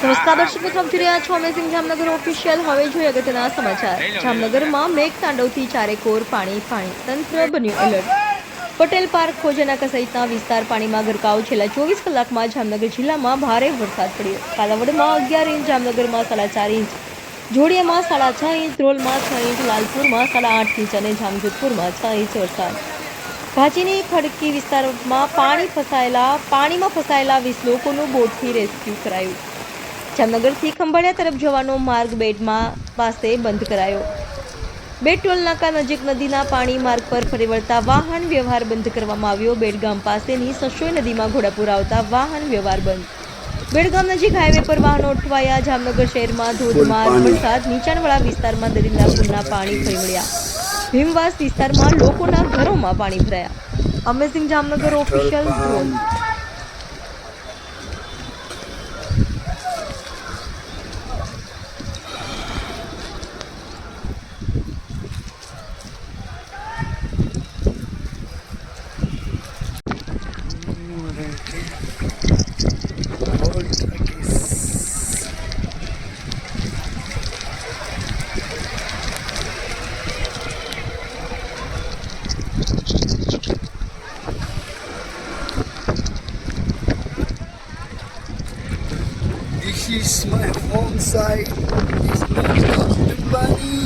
નમસ્કાર દર્શક મિત્રો, આપ જોઈ રહ્યા છો અમેઝિંગ જામનગર ઓફિશિયલ। હવે જોઈએ અગત્યના સમાચાર। જામનગરમાં મેઘતાંડવથી ચારેકોર પાણી તંત્ર બન્યું એલર્ટ। પટેલ પાર્ક, ખોજાનાકા સહિતના વિસ્તાર પાણીમાં ગરકાવ। છેલ્લા 24 કલાકમાં જામનગર જિલ્લામાં ભારે વરસાદ પડ્યો। કાલાવડમાં 11 ઇંચ, જામનગરમાં 4.5 ઇંચ, જોડિયામાં 6.5 ઇંચ, ધ્રોલમાં 6 ઇંચ, લાલપુરમાં 8.5 ઇંચ અને જામજોધપુરમાં 6 ઇંચ વરસાદ। ઘાંચીની ખડકી વિસ્તારમાં પાણીમાં ફસાયેલા 20 લોકોનું બોટથી રેસ્ક્યુ કરાયું। જામનગરથી ખંભાળિયા તરફ જવાનો માર્ગ બેટમાં પાસે બંધ કરાયો। બેટ ટોલ નાકા નજીક નદીના પાણી માર્ગ પર ફરી વળતા વાહન વ્યવહાર બંધ કરવામાં આવ્યો। બેટ ગામ પાસેની સશોઈ નદીમાં ઘોડાપુર આવતા વાહન વ્યવહાર બંધ। બેટ ગામ નજીક હાઈવે પર વાહનો અટવાયા। જામનગર શહેરમાં ધોધમાર વરસાદ, નીચાણવાળા વિસ્તારમાં દરિયા પૂરના પાણી ફરી વળ્યા। ભીમવાસ વિસ્તારમાં લોકોના ઘરોમાં પાણી ભરાયા। Amazing Jamnagar official Dhrol. This is my home side. This is the bunny.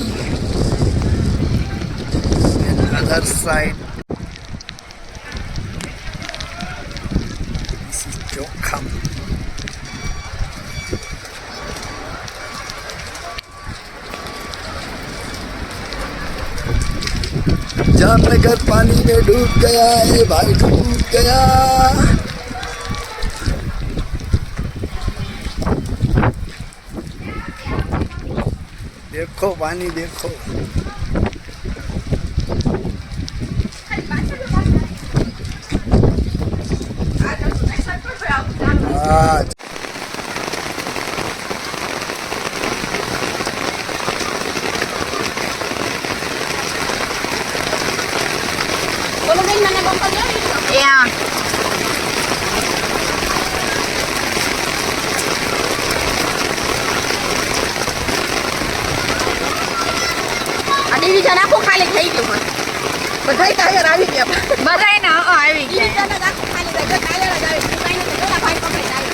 And other side. This is Jokham. Jamnagar पानी में डूब गया है भाई, डूब गया। देखो पानी देखो। आज Yeah. ડિવિઝન આખું ખાલી થઈ ગયું હોય, બધાય ટાયર આવી ગયા, બધાય ને આવી ગયા, ડિવિઝન આખું ખાલી થઈ ગયું, ટાયર જ આવી ગયું, કાઈ નથી, ભાઈ પકડી ચાલે।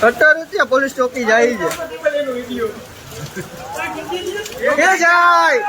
અત્યારે ત્યાં પોલીસ ચોકી જાય છે, કે જાય